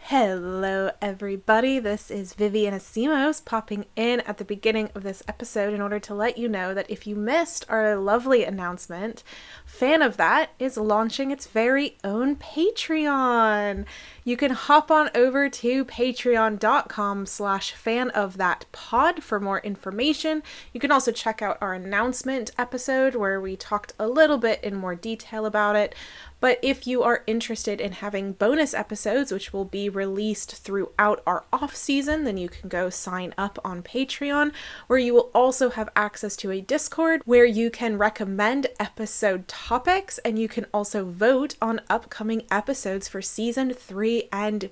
Hello everybody, this is Vivian Asimos popping in at the beginning of this episode in order to let you know that if you missed our lovely announcement, Fan of That is launching its very own Patreon. You can hop on over to patreon.com/fanofThatPod for more information. You can also check out our announcement episode where we talked a little bit in more detail about it. But if you are interested in having bonus episodes, which will be released throughout our off season, then you can go sign up on Patreon, where you will also have access to a Discord where you can recommend episode topics, and you can also vote on upcoming episodes for season 3 and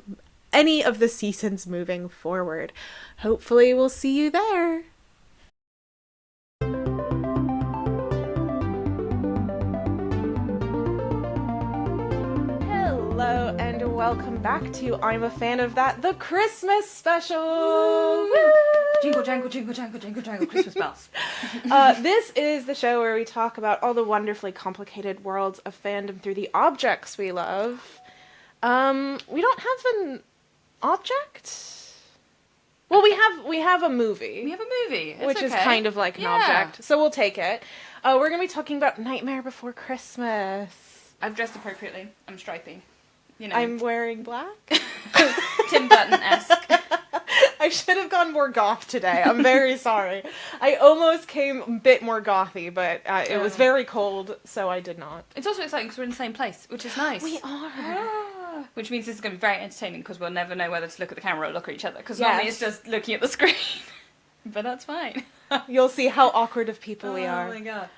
any of the seasons moving forward. Hopefully we'll see you there. Hello and welcome back to I'm a Fan of That, the Christmas special! Woo! Jingle, jangle, jingle, jangle, jingle, jangle, Christmas bells. This is the show where we talk about all the wonderfully complicated worlds of fandom through the objects we love. We don't have an object? Well, we have a movie. We have a movie. It's which okay. is kind of like an object, so we'll take it. We're going to be talking about Nightmare Before Christmas. I've dressed appropriately. I'm stripy. You know. I'm wearing black. Tim Burton-esque. I should have gone more goth today. I'm very sorry. I almost came a bit more gothy, but it was very cold, so I did not. It's also exciting because we're in the same place, which is nice. We are. Which means this is going to be very entertaining because we'll never know whether to look at the camera or look at each other. Because normally it's just looking at the screen. But that's fine. You'll see how awkward of people we are. Oh my god.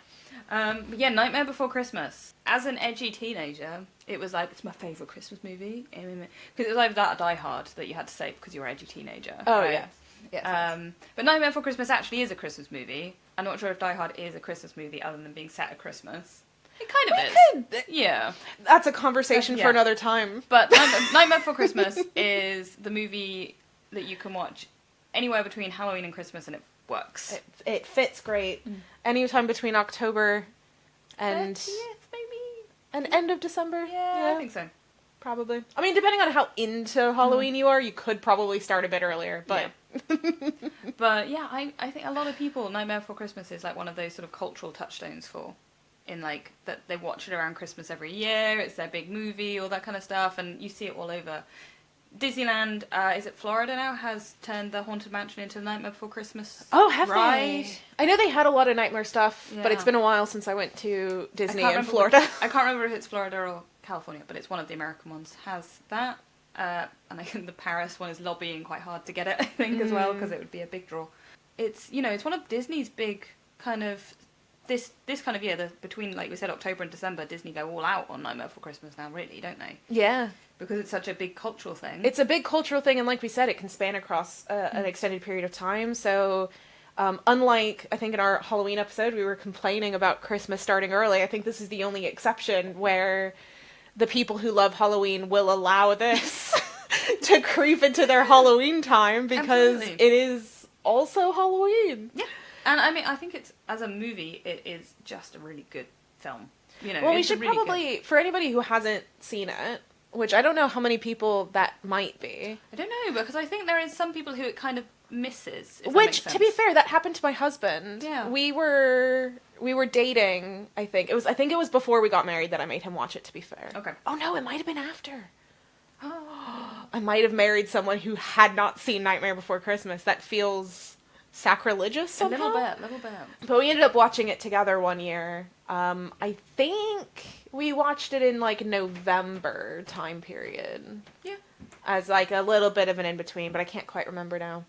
But yeah, Nightmare Before Christmas. As an edgy teenager, it was like, it's my favourite Christmas movie. Because it was like that or Die Hard that you had to say because you were an edgy teenager. Oh, right? yes. Yes. But Nightmare Before Christmas actually is a Christmas movie. I'm not sure if Die Hard is a Christmas movie other than being set at Christmas. It kind of is. Yeah. That's a conversation for another time. But Nightmare Before Christmas is the movie that you can watch anywhere between Halloween and Christmas and it works. It fits great. Anytime between October and 30th, maybe? and end of December. Yeah, I think so. Probably. I mean, depending on how into Halloween you are, you could probably start a bit earlier, but... Yeah. But yeah, I think a lot of people, Nightmare Before Christmas is like one of those sort of cultural touchstones for, in like, that they watch it around Christmas every year, it's their big movie, all that kind of stuff, and you see it all over. Disneyland, is it Florida now, has turned the Haunted Mansion into the Nightmare Before Christmas ride. They? I know they had a lot of Nightmare stuff, but it's been a while since I went to Disney in Florida. I can't remember if it's Florida or California, but it's one of the American ones has that. And I think the Paris one is lobbying quite hard to get it, I think, as well, because it would be a big draw. It's, you know, it's one of Disney's big kind of... This kind of year, between, like we said, October and December, Disney go all out on Nightmare Before Christmas now, really, don't they? Yeah. Because it's such a big cultural thing. It's a big cultural thing, and like we said, it can span across an extended period of time. So, unlike, I think in our Halloween episode, we were complaining about Christmas starting early. I think this is the only exception where the people who love Halloween will allow this to creep into their Halloween time, because it is also Halloween. Yeah. And I mean, I think it's, as a movie, it is just a really good film. You know, well, we should probably, for anybody who hasn't seen it, which I don't know how many people that might be. I don't know, because I think there is some people who it kind of misses. Which, to be fair, that happened to my husband. Yeah. We were dating, I think. It was before we got married that I made him watch it, to be fair. Okay. Oh no, it might have been after. Oh. I might have married someone who had not seen Nightmare Before Christmas. That feels sacrilegious somehow. A little bit. But we ended up watching it together one year. I think we watched it in like November time period. Yeah. As like a little bit of an in-between, but I can't quite remember now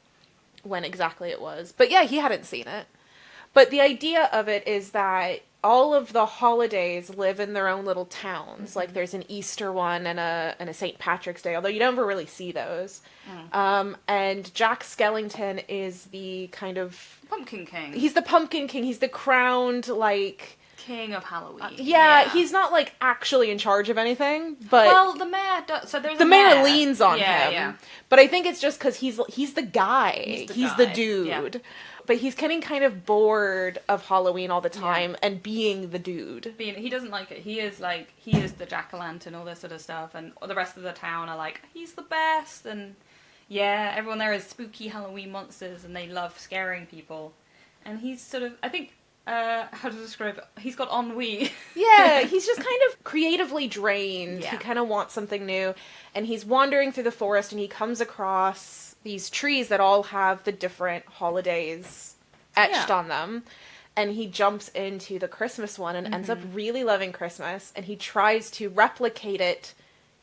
when exactly it was. But yeah, he hadn't seen it. But the idea of it is that all of the holidays live in their own little towns. Mm-hmm. Like there's an Easter one and a St. Patrick's Day, although you never really see those. And Jack Skellington is the kind of... Pumpkin King. He's the Pumpkin King. He's the crowned, like... King of Halloween. Yeah, he's not, like, actually in charge of anything, but... Well, the mayor does, so there's the mayor leans on him. Yeah. But I think it's just because he's the guy. He's the dude. Yeah. but he's getting kind of bored of Halloween all the time and being the dude. He doesn't like it. He is the jack-o'-lantern, all this sort of stuff, and the rest of the town are like, he's the best, and yeah, everyone there is spooky Halloween monsters, and they love scaring people. And he's sort of, I think, how to describe it? He's got ennui. Yeah, he's just kind of creatively drained. Yeah. He kind of wants something new. And he's wandering through the forest, and he comes across these trees that all have the different holidays etched on them. And he jumps into the Christmas one and ends up really loving Christmas. And he tries to replicate it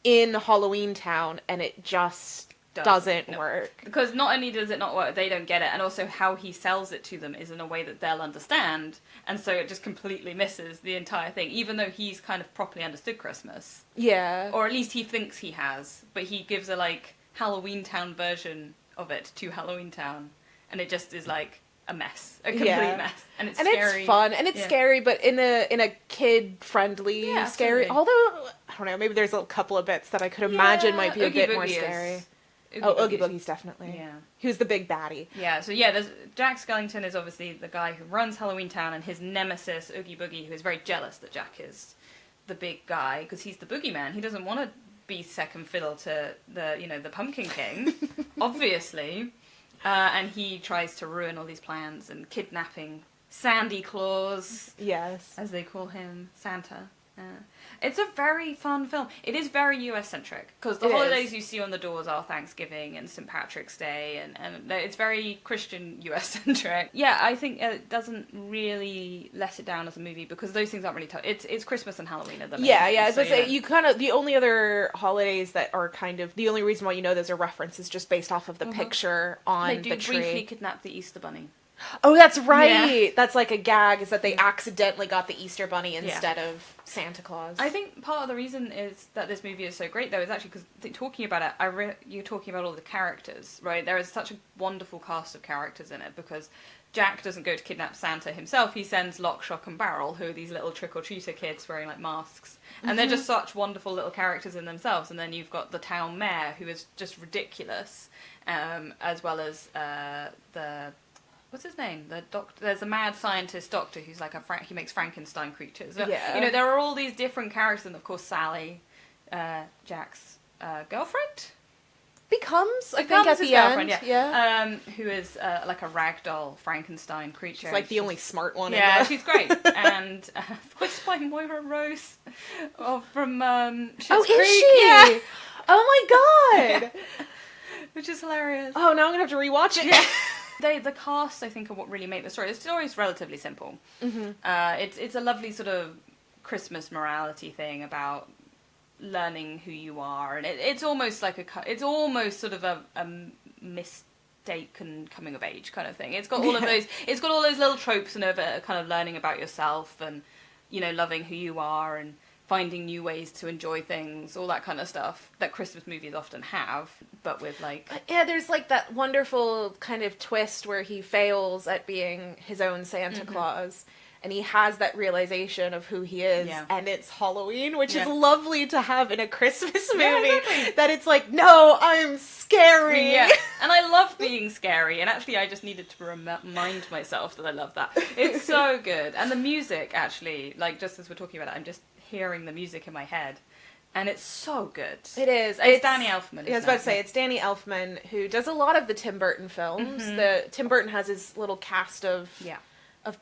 in Halloween Town, and it just doesn't work. Because not only does it not work, they don't get it, and also how he sells it to them is in a way that they'll understand, and so it just completely misses the entire thing, even though he's kind of properly understood Christmas. Yeah. Or at least he thinks he has, but he gives a, like, Halloween Town version of it to Halloween Town, and it just is, like, a mess. A complete mess. And it's scary. It's fun, and it's scary, but in a kid-friendly scary. Absolutely. Although, I don't know, maybe there's a couple of bits that I could imagine might be a bit more scary. Oogie Boogie's definitely. Yeah. Who's the big baddie. Yeah, so yeah, there's Jack Skellington is obviously the guy who runs Halloween Town, and his nemesis, Oogie Boogie, who is very jealous that Jack is the big guy, because he's the boogeyman. He doesn't want to be second fiddle to the Pumpkin King, obviously. And he tries to ruin all these plans and kidnapping Sandy Claus. Yes. As they call him, Santa. It's a very fun film. It is very US-centric, because the holidays you see on the doors are Thanksgiving and St. Patrick's Day, and it's very Christian US-centric. Yeah, I think it doesn't really let it down as a movie, because those things aren't really it's Christmas and Halloween are the main Yeah, things, I was gonna say, you kind of, the only other holidays that are kind of, the only reason why you know there's a reference is just based off of the picture on the tree. They do briefly kidnap the Easter Bunny. Oh, that's right! Yeah. That's like a gag, is that they accidentally got the Easter Bunny instead of Santa Claus. I think part of the reason is that this movie is so great, though, is actually because talking about it, you're talking about all the characters, right? There is such a wonderful cast of characters in it, because Jack doesn't go to kidnap Santa himself. He sends Lock, Shock and Barrel, who are these little trick-or-treater kids wearing, like, masks. And they're just such wonderful little characters in themselves. And then you've got the town mayor, who is just ridiculous, as well as the... What's his name? The doctor. There's a mad scientist doctor who's like he makes Frankenstein creatures. Yeah. You know, there are all these different characters, and of course Sally, Jack's girlfriend. Becomes I think at his the girlfriend, end. Yeah. Who is like a ragdoll Frankenstein creature. She's like the only smart one. Yeah, in she's great. And voiced by Moira Rose from Schitt's Creek. Is she? Yeah. Oh my god. Yeah. Which is hilarious. Oh, now I'm gonna have to rewatch it. Yeah. The cast, I think, are what really make the story. The story is relatively simple. Mm-hmm. It's a lovely sort of Christmas morality thing about learning who you are, and it's almost like it's almost sort of a mistaken coming of age kind of thing. It's got all of those. It's got all those little tropes and of kind of learning about yourself and loving who you are and finding new ways to enjoy things, all that kind of stuff that Christmas movies often have, but with like... Yeah, there's like that wonderful kind of twist where he fails at being his own Santa Claus, and he has that realization of who he is, and it's Halloween, which is lovely to have in a Christmas movie, exactly. That it's like, no, I'm scary! Yeah, and I love being scary, and actually I just needed to remind myself that I love that. It's so good, and the music, actually, like, just as we're talking about it, I'm just hearing the music in my head, and it's so good. It is. It's Danny Elfman. I was about to say, it's Danny Elfman, who does a lot of the Tim Burton films. Tim Burton has his little cast of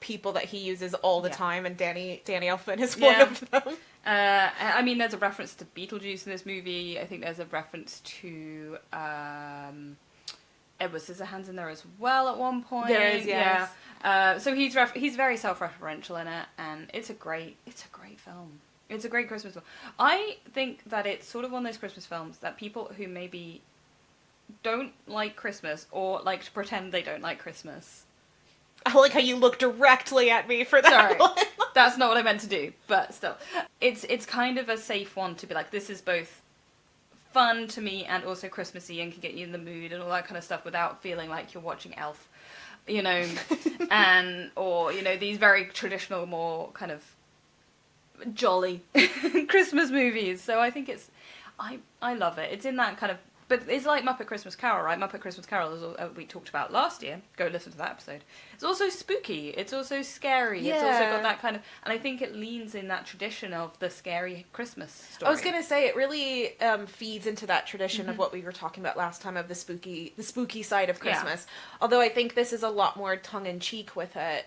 people that he uses all the time, and Danny Elfman is one of them. I mean, there's a reference to Beetlejuice in this movie. I think there's a reference to Edward Scissorhands in there as well at one point. There is, yes. Yeah. So he's very self-referential in it, and it's a great film. It's a great Christmas film. I think that it's sort of one of those Christmas films that people who maybe don't like Christmas or like to pretend they don't like Christmas. I like how you look directly at me for that. Sorry, one. That's not what I meant to do, but still. It's kind of a safe one to be like, this is both fun to me and also Christmassy and can get you in the mood and all that kind of stuff without feeling like you're watching Elf, and, or, these very traditional, more kind of jolly Christmas movies. So I think I love it. It's in that kind of But it's like Muppet Christmas Carol, right? Muppet Christmas Carol, is, we talked about last year. Go listen to that episode. It's also spooky. It's also scary. Yeah. It's also got that kind of... And I think it leans in that tradition of the scary Christmas story. I was going to say, it really feeds into that tradition of what we were talking about last time of the spooky side of Christmas. Yeah. Although I think this is a lot more tongue-in-cheek with it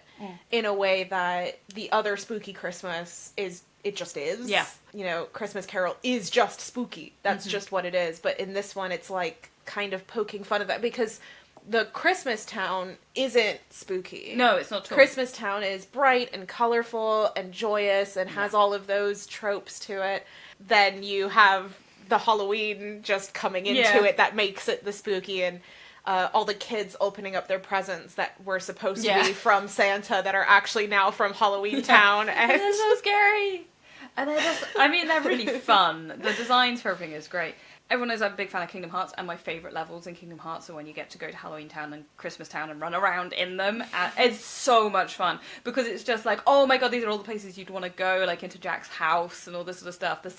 in a way that the other spooky Christmas is... It just is. Yeah. You know, Christmas Carol is just spooky. That's just what it is. But in this one, it's like kind of poking fun of that because the Christmas town isn't spooky. No, it's not at all. Christmas town is bright and colorful and joyous and has all of those tropes to it. Then you have the Halloween just coming into it that makes it the spooky and all the kids opening up their presents that were supposed to be from Santa that are actually now from Halloween Town. And they're so scary. And they're just, I mean, they're really fun. The designs for everything is great. Everyone knows I'm a big fan of Kingdom Hearts, and my favourite levels in Kingdom Hearts are when you get to go to Halloween Town and Christmas Town and run around in them. And it's so much fun, because it's just like, oh my god, these are all the places you'd want to go, like into Jack's house and all this sort of stuff. The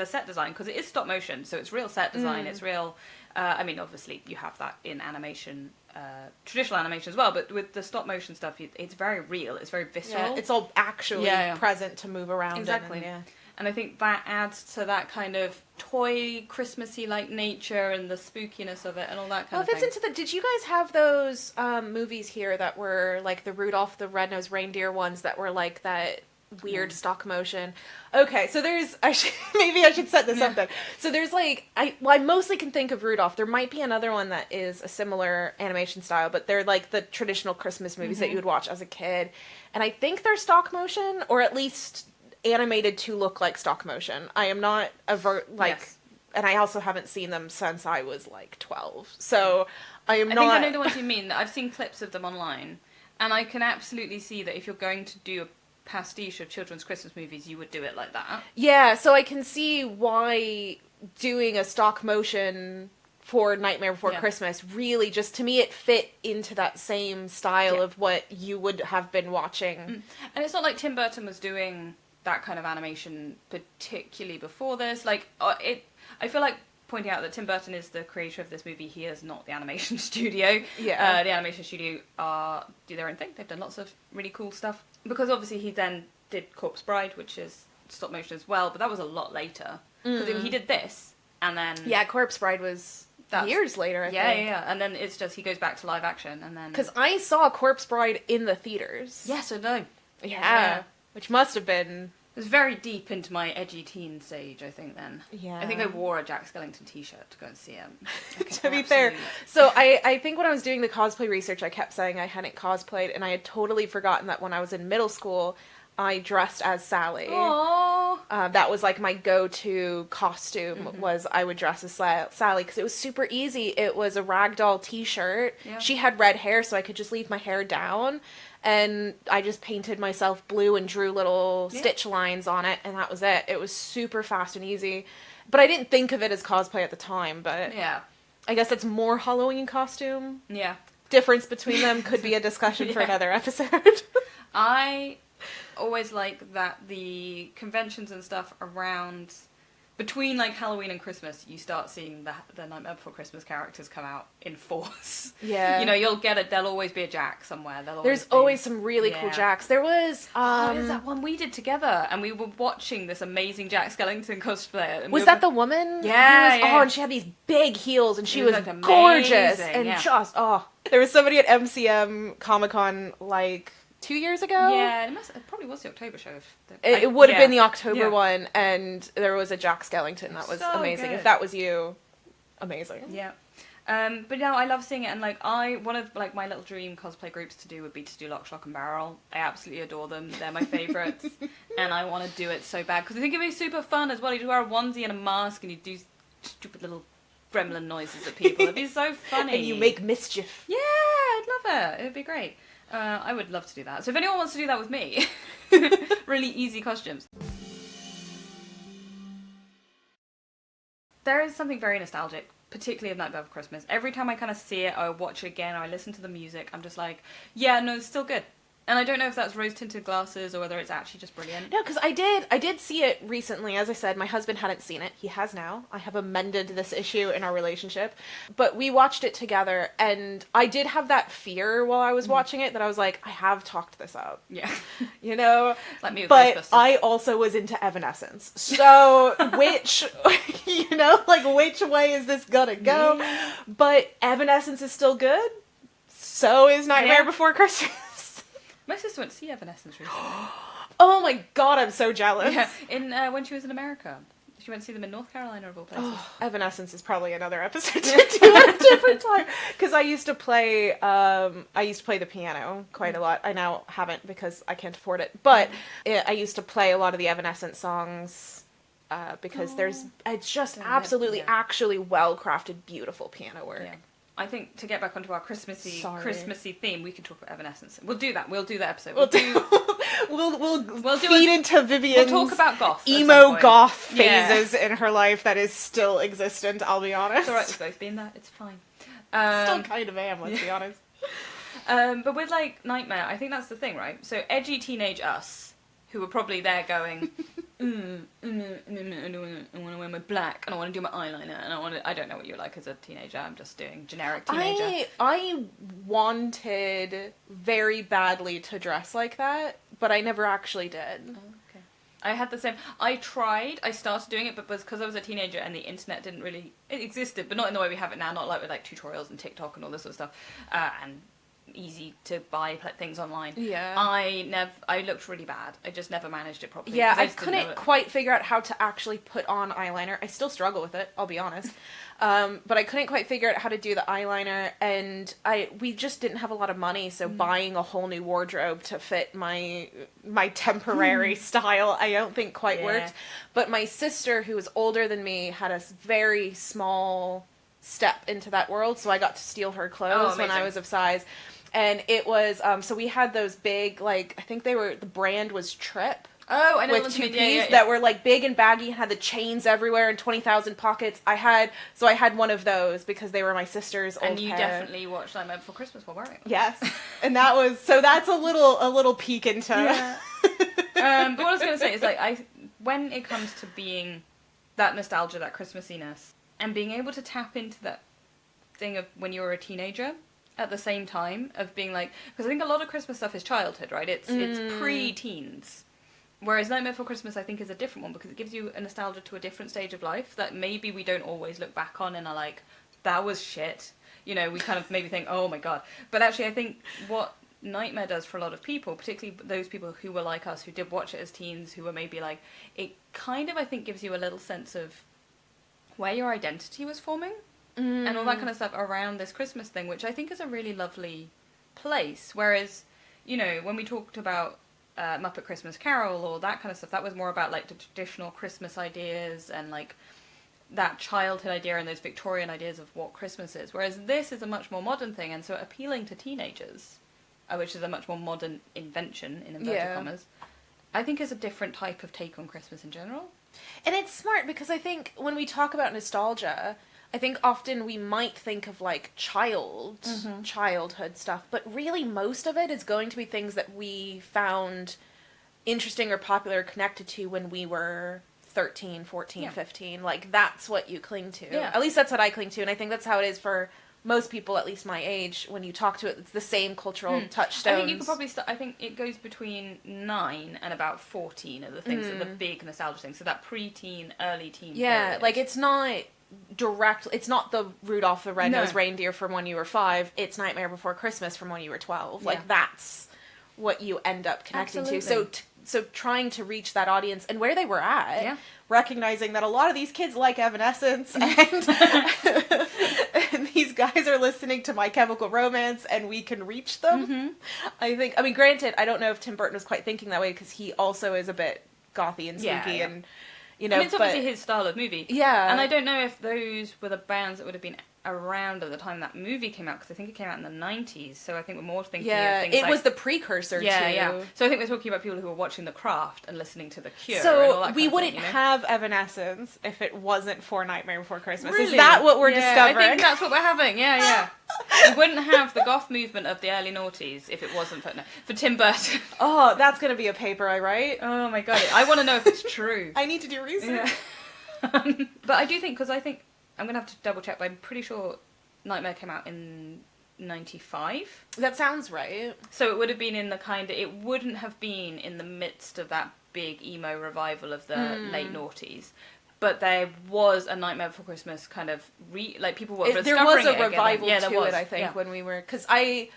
set design, because it is stop motion, so it's real set design, it's real... I mean, obviously, you have that in animation, traditional animation as well, but with the stop motion stuff, it's very real, it's very visceral. Yeah, it's all actually present to move around. Exactly. And I think that adds to that kind of toy, Christmassy-like nature and the spookiness of it and all that kind of thing. Well, if it's into did you guys have those movies here that were like the Rudolph the Red-Nosed Reindeer ones that were like that weird stop motion? Okay, so there's maybe I should set this up then. So there's like I mostly can think of Rudolph. There might be another one that is a similar animation style, but they're like the traditional Christmas movies that you would watch as a kid. And I think they're stop motion, or at least animated to look like stop motion. I am not and I also haven't seen them since I was like 12. So I think I know the ones you mean. I've seen clips of them online, and I can absolutely see that if you're going to do a pastiche of children's Christmas movies, you would do it like that. Yeah, so I can see why doing a stop motion for Nightmare Before Christmas really just, to me, it fit into that same style of what you would have been watching. And it's not like Tim Burton was doing that kind of animation particularly before this. Like, I feel like pointing out that Tim Burton is the creator of this movie. He is not the animation studio. Yeah. The animation studio do their own thing. They've done lots of really cool stuff. Because obviously he then did Corpse Bride, which is stop motion as well, but that was a lot later. Because he did this, and then... Yeah, Corpse Bride was years later, I think. Yeah. And then it's just, he goes back to live action, and then... Because I saw Corpse Bride in the theaters. Yes, I know. Yeah. Which must have been... It was very deep into my edgy teen stage, I think, then. Yeah. I think I wore a Jack Skellington t-shirt to go and see him. To be fair. So I think when I was doing the cosplay research, I kept saying I hadn't cosplayed, and I had totally forgotten that when I was in middle school, I dressed as Sally. Aww. That was like my go-to costume, was I would dress as Sally, because it was super easy. It was a ragdoll t-shirt. Yeah. She had red hair, so I could just leave my hair down. And I just painted myself blue and drew little stitch lines on it, and that was it. It was super fast and easy. But I didn't think of it as cosplay at the time, but I guess it's more Halloween costume. Yeah. Difference between them could be a discussion for another episode. I always like that the conventions and stuff around... Between, like, Halloween and Christmas, you start seeing the Nightmare Before Christmas characters come out in force. Yeah. You know, you'll get it. There'll always be a Jack somewhere. There's always some really cool Jacks. There was, there's that one we did together, and we were watching this amazing Jack Skellington cosplayer. Was that the woman? Yeah, Oh, and she had these big heels, and she was like gorgeous. And just, There was somebody at MCM Comic-Con, like... 2 years ago? Yeah, it probably was the October show. It would have been the October one, and there was a Jack Skellington that was amazing. Good. If that was you, amazing. Yeah. But no, I love seeing it, and like one of like my little dream cosplay groups to do would be to do Lock, Shock and Barrel. I absolutely adore them. They're my favourites, and I want to do it so bad because I think it'd be super fun as well. You'd wear a onesie and a mask, and you do stupid little gremlin noises at people. It'd be so funny. And you make mischief. Yeah, I'd love it. It'd be great. I would love to do that. So if anyone wants to do that with me, really easy costumes. There is something very nostalgic, particularly of Nightmare Before Christmas. Every time I kind of see it, or watch it again, or I listen to the music, I'm just like, yeah, no, it's still good. And I don't know if that's rose-tinted glasses or whether it's actually just brilliant. No, because I did see it recently. As I said, my husband hadn't seen it. He has now. I have amended this issue in our relationship. But we watched it together, and I did have that fear while I was watching it that I was like, I have talked this out. Yeah. You know? Like me with but Ghostbusters. I also was into Evanescence. So, which, you know, like, which way is this gonna go? Yeah. But Evanescence is still good. So is Nightmare Before Christmas. My sister went to see Evanescence recently. Oh my god, I'm so jealous. Yeah, when she was in America. She went to see them in North Carolina, of all places. Oh, Evanescence is probably another episode to do at a different time. Because I used to play the piano quite a lot. I now haven't because I can't afford it. But I used to play a lot of the Evanescence songs because it's just absolutely, actually well-crafted, beautiful piano work. Yeah. I think to get back onto our Christmassy theme, we can talk about Evanescence. We'll do that. We'll do that episode. We'll feed into Vivian's we'll talk about goth. emo goth phases in her life that is still existent, I'll be honest. It's alright, we've both been there. It's fine. Still kind of am, let's be honest. But with, like, Nightmare, I think that's the thing, right? So edgy teenage us, who were probably there going, I want to wear my black, and I want to do my eyeliner, and I don't know what you're like as a teenager, I'm just doing generic teenager. I wanted very badly to dress like that, but I never actually did. Oh, okay. I had the same, I started doing it, but because I was a teenager and the internet didn't really, it existed, but not in the way we have it now, not like with like tutorials and TikTok and all this sort of stuff, and easy to buy things online. Yeah. I looked really bad. I just never managed it properly. Yeah, I couldn't quite figure out how to actually put on eyeliner. I still struggle with it, I'll be honest. But I couldn't quite figure out how to do the eyeliner, and we just didn't have a lot of money, so buying a whole new wardrobe to fit my temporary style, I don't think quite worked. But my sister, who was older than me, had a very small step into that world, so I got to steal her clothes when I was of size. And it was, so we had those big, like, I think the brand was Trip. Oh, I know. With two-piece that were, like, big and baggy and had the chains everywhere and 20,000 pockets. I had one of those because they were my sister's old And you pair. definitely watched Nightmare Before Christmas while wearing it. Yes. And that's a little peek into... Yeah. But what I was going to say is, like, when it comes to being that nostalgia, that Christmassiness, and being able to tap into that thing of when you were a teenager... at the same time of being like, because I think a lot of Christmas stuff is childhood, right? It's pre-teens. Whereas Nightmare Before Christmas, I think, is a different one because it gives you a nostalgia to a different stage of life that maybe we don't always look back on and are like, that was shit. You know, we kind of maybe think, oh my god. But actually, I think what Nightmare does for a lot of people, particularly those people who were like us, who did watch it as teens, who were maybe like, it kind of, I think, gives you a little sense of where your identity was forming. And all that kind of stuff around this Christmas thing, which I think is a really lovely place. Whereas, you know, when we talked about Muppet Christmas Carol or that kind of stuff, that was more about, like, the traditional Christmas ideas and, like, that childhood idea and those Victorian ideas of what Christmas is. Whereas this is a much more modern thing, and so appealing to teenagers, which is a much more modern invention, in inverted commas, I think is a different type of take on Christmas in general. And it's smart because I think when we talk about nostalgia... I think often we might think of, like, childhood stuff, but really most of it is going to be things that we found interesting or popular or connected to when we were 13, 14, 15. Like, that's what you cling to. Yeah. At least that's what I cling to, and I think that's how it is for most people, at least my age. When you talk to it, it's the same cultural touchstones. I think you could probably I think it goes between 9 and about 14 are the things that are the big nostalgia things. So that pre-teen, early teen period. Like, it's not... it's not the Rudolph the Red-Nosed Reindeer from when you were 5, it's Nightmare Before Christmas from when you were 12. Like, that's what you end up connecting to. So trying to reach that audience and where they were at, recognizing that a lot of these kids like Evanescence and, and these guys are listening to My Chemical Romance and we can reach them. I mean, granted, I don't know if Tim Burton was quite thinking that way because he also is a bit gothy and spooky and... You know, I mean, it's obviously his style of movie. Yeah. And I don't know if those were the bands that would have been around at the time that movie came out, because I think it came out in the 90s, so I think we're more thinking of things it like... was the precursor to... Yeah. So I think we're talking about people who were watching The Craft and listening to The Cure so and all that we kind wouldn't of thing, have Evanescence if it wasn't for Nightmare Before Christmas. Really? Is that what we're discovering? I think that's what we're having, yeah. We wouldn't have the goth movement of the early noughties if it wasn't for Tim Burton. Oh, that's going to be a paper I write. Oh my god, I want to know if it's true. I need to do research. Yeah. But I do think, because I think, I'm going to have to double check, but I'm pretty sure Nightmare came out in 95. That sounds right. So it would have been in the it wouldn't have been in the midst of that big emo revival of the late noughties. But there was a Nightmare Before Christmas kind of people were discovering it. There was a revival to it, I think, when we were, because I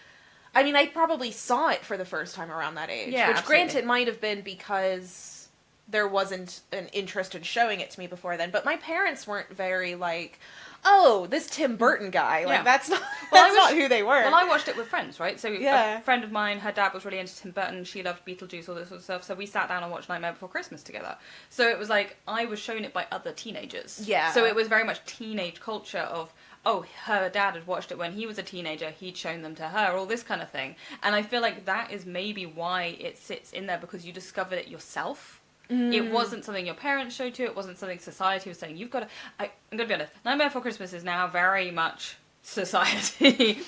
mean, I probably saw it for the first time around that age. Yeah, which, absolutely. granted, might have been because there wasn't an interest in showing it to me before then. But my parents weren't very like, oh, this Tim Burton guy. Like, that's not not who they were. Well, I watched it with friends, right? So yeah. A friend of mine, her dad was really into Tim Burton. She loved Beetlejuice, all this sort of stuff. So we sat down and watched Nightmare Before Christmas together. So it was like, I was shown it by other teenagers. Yeah. So it was very much teenage culture of, oh, her dad had watched it when he was a teenager. He'd shown them to her, all this kind of thing. And I feel like that is maybe why it sits in there, because you discovered it yourself. It wasn't something your parents showed you. It wasn't something society was saying. You've got to... I'm going to be honest. Nightmare Before Christmas is now very much society.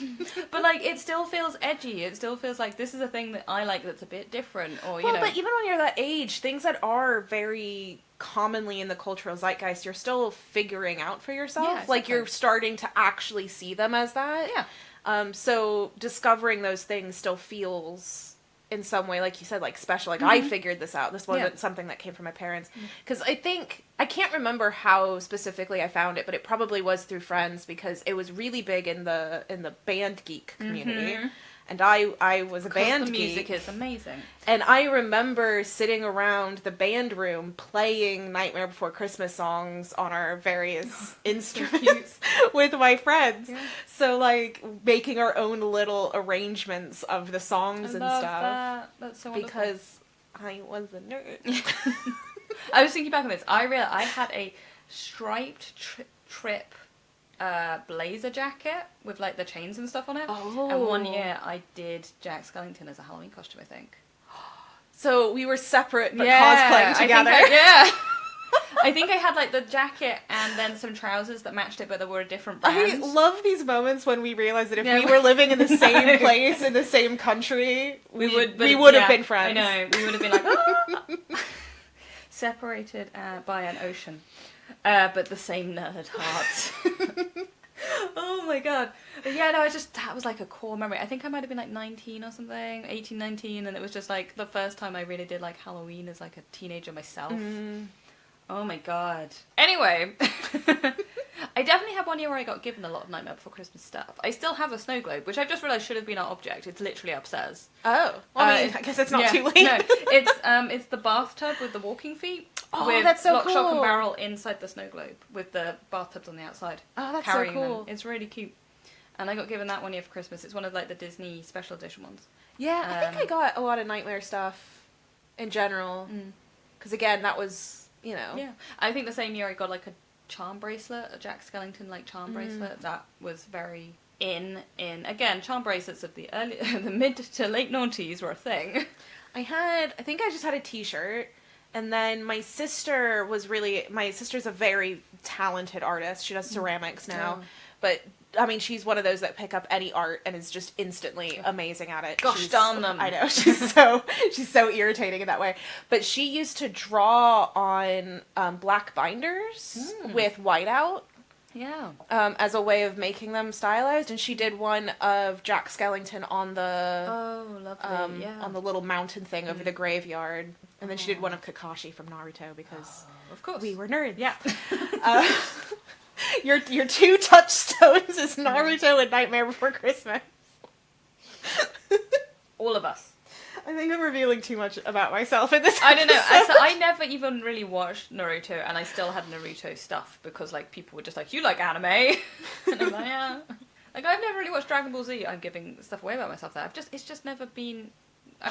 But, like, it still feels edgy. It still feels like this is a thing that I like that's a bit different. Or, you know... But even when you're that age, things that are very commonly in the cultural zeitgeist, you're still figuring out for yourself. Yeah, exactly. Like, you're starting to actually see them as that. Yeah. So discovering those things still feels... in some way, like you said, like special. Like, I figured this out. This wasn't something that came from my parents. Because I think, I can't remember how specifically I found it, but it probably was through friends, because it was really big in the band geek community. And I was a band the music geek. is amazing. And I remember sitting around the band room playing Nightmare Before Christmas songs on our various instruments with my friends. Yeah. So, like, making our own little arrangements of the songs and stuff. That. That's so wonderful. Because I was a nerd. I was thinking back on this. I realized I had a striped trip blazer jacket with like the chains and stuff on it. Oh. And one year I did Jack Skellington as a Halloween costume, I think. So we were separate but cosplaying together. I think I had like the jacket and then some trousers that matched it, but they were a different brand. I love these moments when we realize that if we were living in the same place, in the same country, we would have been friends. I know, we would have been like, ah! Separated by an ocean. But the same nerd heart. Oh my god. But yeah, no, that was like a core memory. I think I might have been like 19 or something, 18, 19, and it was just like the first time I really did like Halloween as like a teenager myself. Oh my god. Anyway, I definitely had one year where I got given a lot of Nightmare Before Christmas stuff. I still have a snow globe, which I've just realised should have been our object. It's literally upstairs. Oh. Well, I mean, I guess it's not too late. No, it's the bathtub with the walking feet. Oh, with that's so lock, cool. shock and barrel inside the snow globe with the bathtubs on the outside. Oh, that's carrying so cool. Them. It's really cute. And I got given that one year for Christmas. It's one of like the Disney special edition ones. Yeah, I think I got a lot of Nightmare stuff in general. Because again, that was, you know. Yeah. I think the same year I got like a charm bracelet, a Jack Skellington like charm bracelet. That was very in. Again, charm bracelets of the mid to late noughties were a thing. I think I just had a t-shirt. And then my sister's a very talented artist. She does ceramics now. Oh. But, I mean, she's one of those that pick up any art and is just instantly amazing at it. Gosh darn them. I know. She's so irritating in that way. But she used to draw on black binders with whiteout. Yeah. As a way of making them stylized, and she did one of Jack Skellington on the lovely. on the little mountain thing over the graveyard, and then she did one of Kakashi from Naruto because of course we were nerds. Yeah. Your two touchstones is Naruto and Nightmare Before Christmas. All of us. I think I'm revealing too much about myself in this episode. I don't know. I never even really watched Naruto, and I still had Naruto stuff because like people were just like, "You like anime?" And I'm like, "Yeah." Like I've never really watched Dragon Ball Z. I'm giving stuff away about myself there. It's just never been.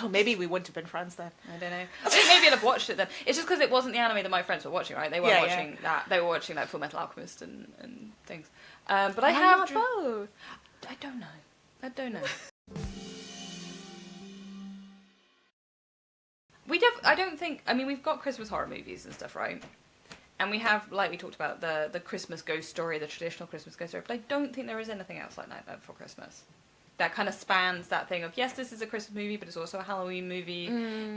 Maybe we wouldn't have been friends then. I don't know. I think maybe I'd have watched it then. It's just because it wasn't the anime that my friends were watching, right? They weren't watching that. They were watching like Full Metal Alchemist and things. But I have both. I don't know. I don't think. I mean, we've got Christmas horror movies and stuff, right? And we have, like we talked about, the Christmas ghost story, the traditional Christmas ghost story, but I don't think there is anything else like Nightmare Before Christmas that kind of spans that thing of, yes, this is a Christmas movie, but it's also a Halloween movie.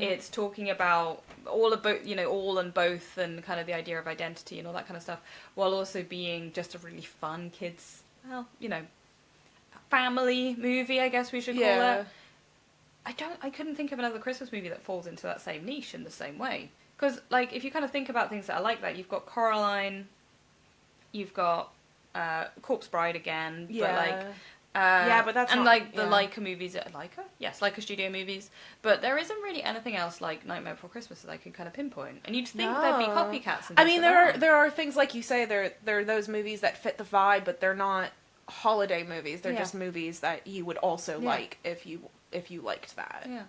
It's talking about all of both, all and both, and kind of the idea of identity and all that kind of stuff, while also being just a really fun kids, family movie, I guess we should call it. I couldn't think of another Christmas movie that falls into that same niche in the same way. Because, like, if you kind of think about things that are like that, you've got Coraline, you've got Corpse Bride again, but that's and, not, the Leica movies, Leica? Yes, Leica Studio movies, but there isn't really anything else like Nightmare Before Christmas that I can kind of pinpoint, and you'd think there'd be copycats and things there are things, like you say, there are those movies that fit the vibe, but they're not holiday movies, they're just movies that you would also like if you liked that. Yeah.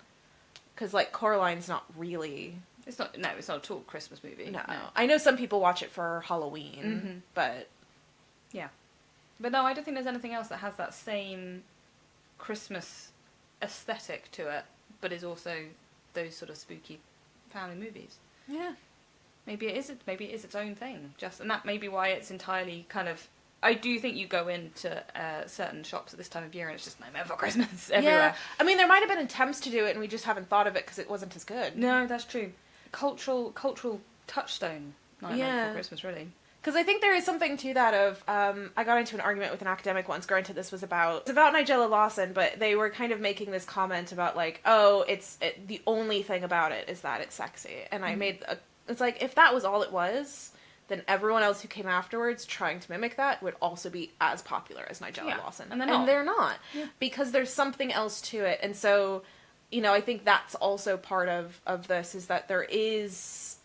Because, like, Coraline's not really... It's not at all a Christmas movie. No. I know some people watch it for Halloween, but... Yeah. But no, I don't think there's anything else that has that same Christmas aesthetic to it, but is also those sort of spooky family movies. Yeah. Maybe it is its own thing. And that may be why it's entirely kind of... I do think you go into certain shops at this time of year and it's just Nightmare Before Christmas everywhere. Yeah. I mean, there might have been attempts to do it and we just haven't thought of it because it wasn't as good. No, that's true. Cultural touchstone Nightmare Before Christmas, really. Because I think there is something to that of, I got into an argument with an academic once, granted this was about Nigella Lawson, but they were kind of making this comment about, like, the only thing about it is that it's sexy. And I made, it's like, if that was all it was, then everyone else who came afterwards trying to mimic that would also be as popular as Nigella Lawson. And they're not. Yeah. Because there's something else to it. And so, I think that's also part of this, is that there is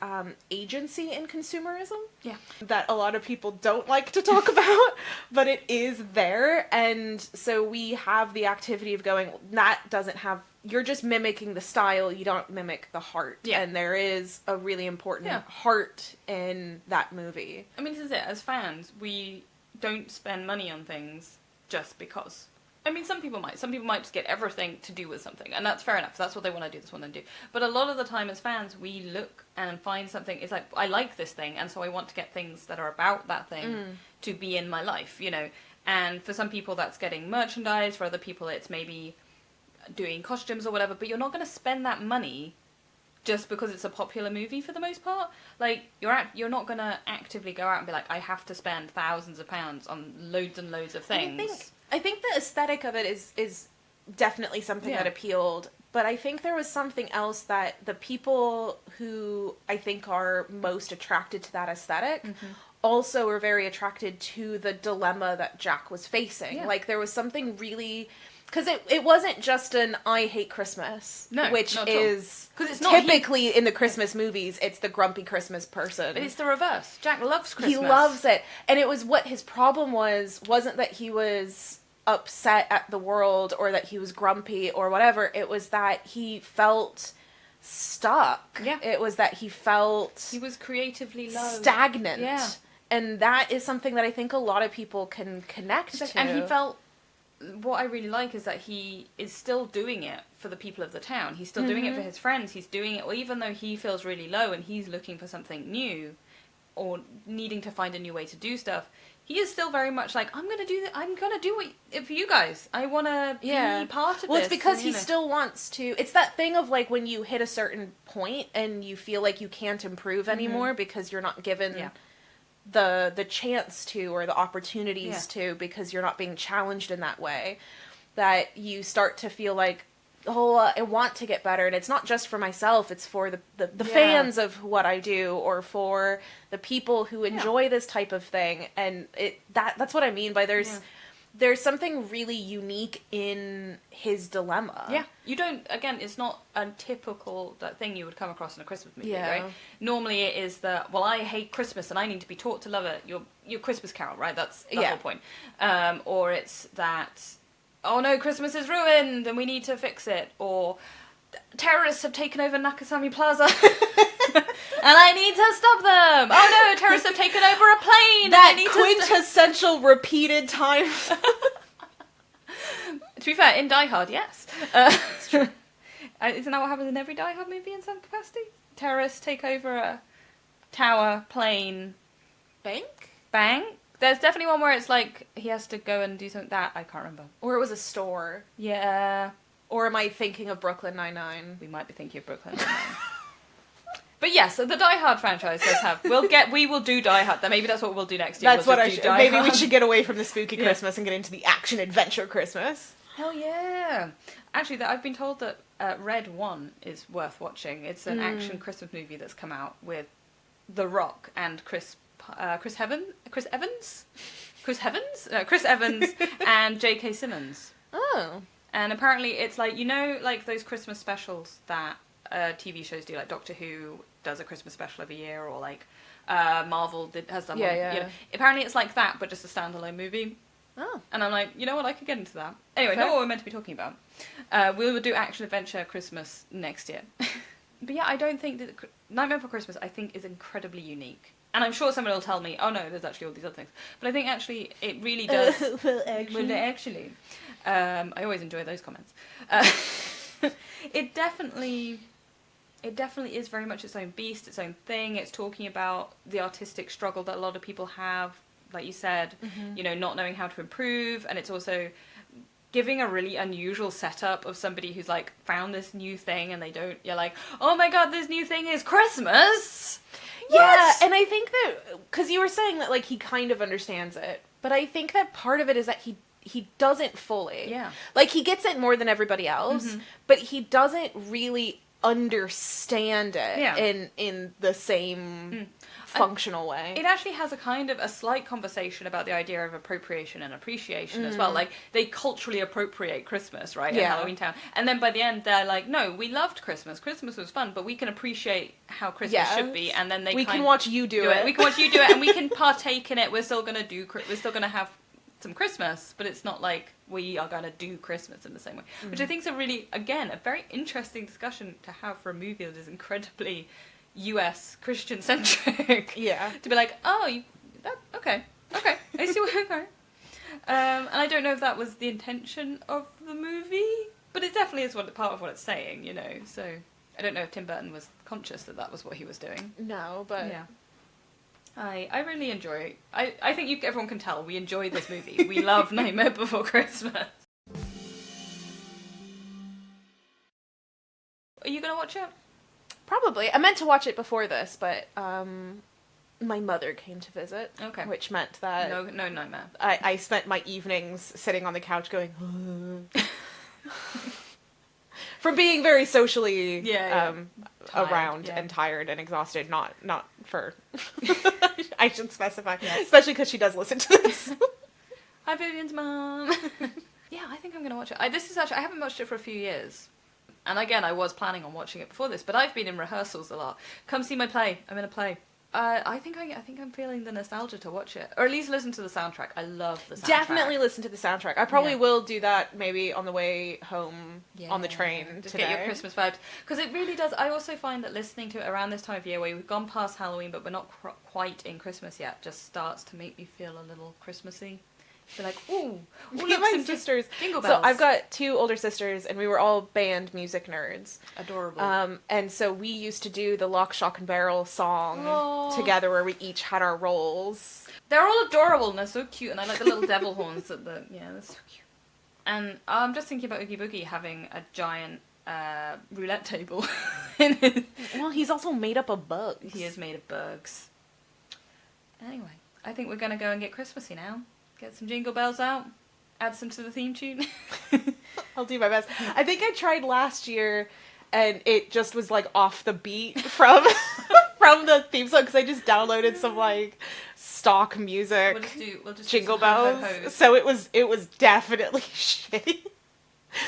agency in consumerism. Yeah. That a lot of people don't like to talk about, but it is there. And so we have the activity of going, that doesn't have... You're just mimicking the style, you don't mimic the heart. Yeah. And there is a really important heart in that movie. I mean, this is it. As fans, we don't spend money on things just because. I mean, some people might. Some people might just get everything to do with something, and that's fair enough. That's what they want to do, that's what they do. But a lot of the time as fans, we look and find something, it's like, I like this thing, and so I want to get things that are about that thing to be in my life, And for some people, that's getting merchandise. For other people, it's maybe... doing costumes or whatever, but you're not going to spend that money just because it's a popular movie for the most part. Like, you're not going to actively go out and be like, I have to spend thousands of pounds on loads and loads of things. I think the aesthetic of it is definitely something that appealed, but I think there was something else that the people who I think are most attracted to that aesthetic also were very attracted to the dilemma that Jack was facing. Yeah. Like, there was something really... Because it wasn't just an I hate Christmas, which is it's not typically in the Christmas movies, it's the grumpy Christmas person. But it's the reverse. Jack loves Christmas. He loves it. And it was what his problem wasn't that he was upset at the world or that he was grumpy or whatever. It was that he felt stuck. Yeah. It was that he felt... He was creatively low. Stagnant. Yeah. And that is something that I think a lot of people can connect to. And he felt... What I really like is that he is still doing it for the people of the town. He's still doing it for his friends. He's doing it, well, even though he feels really low and he's looking for something new or needing to find a new way to do stuff, he is still very much like, I'm going to do that. I'm going to do it for you guys. I want to be part of this. Well, it's because he still wants to... It's that thing of, like, when you hit a certain point and you feel like you can't improve anymore because you're not given... the chance to or the opportunities to, because you're not being challenged in that way, that you start to feel like, I want to get better, and it's not just for myself, it's for the fans of what I do, or for the people who enjoy this type of thing, and that's what I mean by there's something really unique in his dilemma. Yeah. You don't, again, it's not a typical thing you would come across in a Christmas movie, right? Normally it is I hate Christmas and I need to be taught to love it. Your Christmas Carol, right? That's the whole point. Or it's that, oh no, Christmas is ruined and we need to fix it. Or terrorists have taken over Nakasami Plaza and I need to stop them. Oh no, terrorists have taken over a plane. That and I need quintessential repeated time. To be fair, in Die Hard, yes. It's true. Isn't that what happens in every Die Hard movie in some capacity? Terrorists take over a tower, plane, Bank? There's definitely one where it's like he has to go and do something that I can't remember. Or it was a store. Yeah. Or am I thinking of Brooklyn Nine-Nine? We might be thinking of Brooklyn Nine-Nine. But yes, so the Die Hard franchise does have. We will do Die Hard. Maybe that's what we'll do next year. That's what I should. Maybe we should get away from the spooky Christmas and get into the action adventure Christmas. Hell yeah! Actually, I've been told that Red 1 is worth watching. It's an action Christmas movie that's come out with The Rock and Chris Evans and J.K. Simmons. Oh. And apparently it's like, you know, like those Christmas specials that TV shows do, like Doctor Who does a Christmas special every year, or like Marvel has done one. You know. Apparently it's like that, but just a standalone movie. Oh. And I'm like, you know what, I could get into that. Anyway, Fair. not what we're meant to be talking about. We will do action adventure Christmas next year. But yeah, I don't think that Nightmare Before Christmas, I think, is incredibly unique. And I'm sure someone will tell me, oh no, there's actually all these other things. But I think actually it really does. Well, actually. I always enjoy those comments. It definitely is very much its own beast, its own thing. It's talking about the artistic struggle that a lot of people have, like you said, you know, not knowing how to improve. And it's also giving a really unusual setup of somebody who's like found this new thing and you're like, oh my god, this new thing is Christmas. Yeah, and I think that, because you were saying that, like, he kind of understands it, but I think that part of it is that he doesn't fully. Yeah. Like, he gets it more than everybody else, but he doesn't really understand it in the same functional way. It actually has a slight conversation about the idea of appropriation and appreciation as well. Like, they culturally appropriate Christmas, right, in Halloween Town. And then by the end, they're like, no, we loved Christmas. Christmas was fun, but we can appreciate how Christmas should be. And then we can watch you do it. We can watch you do it, and we can partake in it. We're still going to have some Christmas, but it's not like we are going to do Christmas in the same way. Which I think is a very interesting discussion to have for a movie that is incredibly US Christian centric. Yeah. To be like, okay, I see where you're going. And I don't know if that was the intention of the movie, but it definitely is part of what it's saying, you know. So I don't know if Tim Burton was conscious that was what he was doing. No, but yeah. I really enjoy. I think everyone can tell we enjoy this movie. We love Nightmare Before Christmas. Are you gonna watch it? Probably. I meant to watch it before this, but my mother came to visit. Okay. Which meant that no nightmare. I spent my evenings sitting on the couch going from being very socially around and tired and exhausted. Not for I should specify, especially because she does listen to this. Hi, Vivian's mom. Yeah, I think I'm gonna watch it. I haven't watched it for a few years. And again, I was planning on watching it before this, but I've been in rehearsals a lot. Come see my play. I'm in a play. I think I'm feeling the nostalgia to watch it, or at least listen to the soundtrack. I love the soundtrack. Definitely listen to the soundtrack. I probably will do that maybe on the way home on the train Just today. get your Christmas vibes, because it really does. I also find that listening to it around this time of year, where we've gone past Halloween, but we're not quite in Christmas yet, just starts to make me feel a little Christmassy. Be like, ooh, look, my some sisters. Jingle bells. So I've got 2 older sisters, and we were all band music nerds. Adorable. And so we used to do the Lock, Shock, and Barrel song together, where we each had our roles. They're all adorable and they're so cute, and I like the little devil horns they're so cute. And I'm just thinking about Oogie Boogie having a giant roulette table. Well, he's also made up of bugs. He is made of bugs. Anyway, I think we're gonna go and get Christmassy now. Get some jingle bells out. Add some to the theme tune. I'll do my best. I think I tried last year, and it just was like off the beat from from the theme song, because I just downloaded some like stock music. We'll just jingle bells. So it was definitely shitty,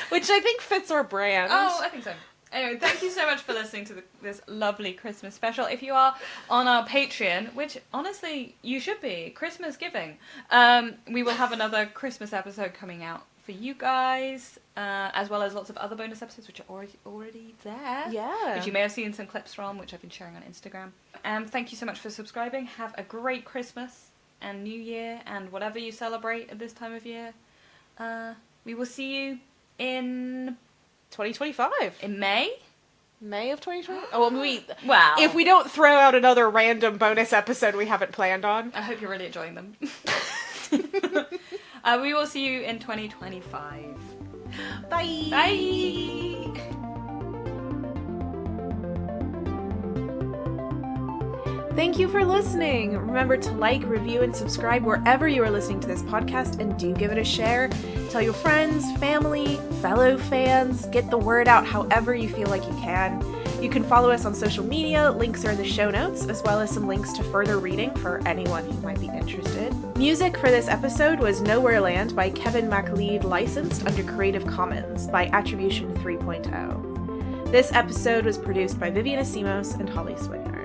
which I think fits our brand. Oh, I think so. Anyway, thank you so much for listening to this lovely Christmas special. If you are on our Patreon, which honestly you should be, Christmas giving, we will have another Christmas episode coming out for you guys, as well as lots of other bonus episodes which are already there. Yeah. Which you may have seen some clips from, which I've been sharing on Instagram. Thank you so much for subscribing. Have a great Christmas and New Year and whatever you celebrate at this time of year. We will see you in 2025. In May? May of 2020? Oh, well, Wow. if we don't throw out another random bonus episode we haven't planned on. I hope you're really enjoying them. We will see you in 2025. Bye! Bye! Thank you for listening. Remember to like, review, and subscribe wherever you are listening to this podcast, and do give it a share. Tell your friends, family, fellow fans. Get the word out however you feel like you can. You can follow us on social media. Links are in the show notes, as well as some links to further reading for anyone who might be interested. Music for this episode was Nowhere Land by Kevin MacLeod, licensed under Creative Commons by Attribution 3.0. This episode was produced by Vivian Asimos and Olly Swinyard.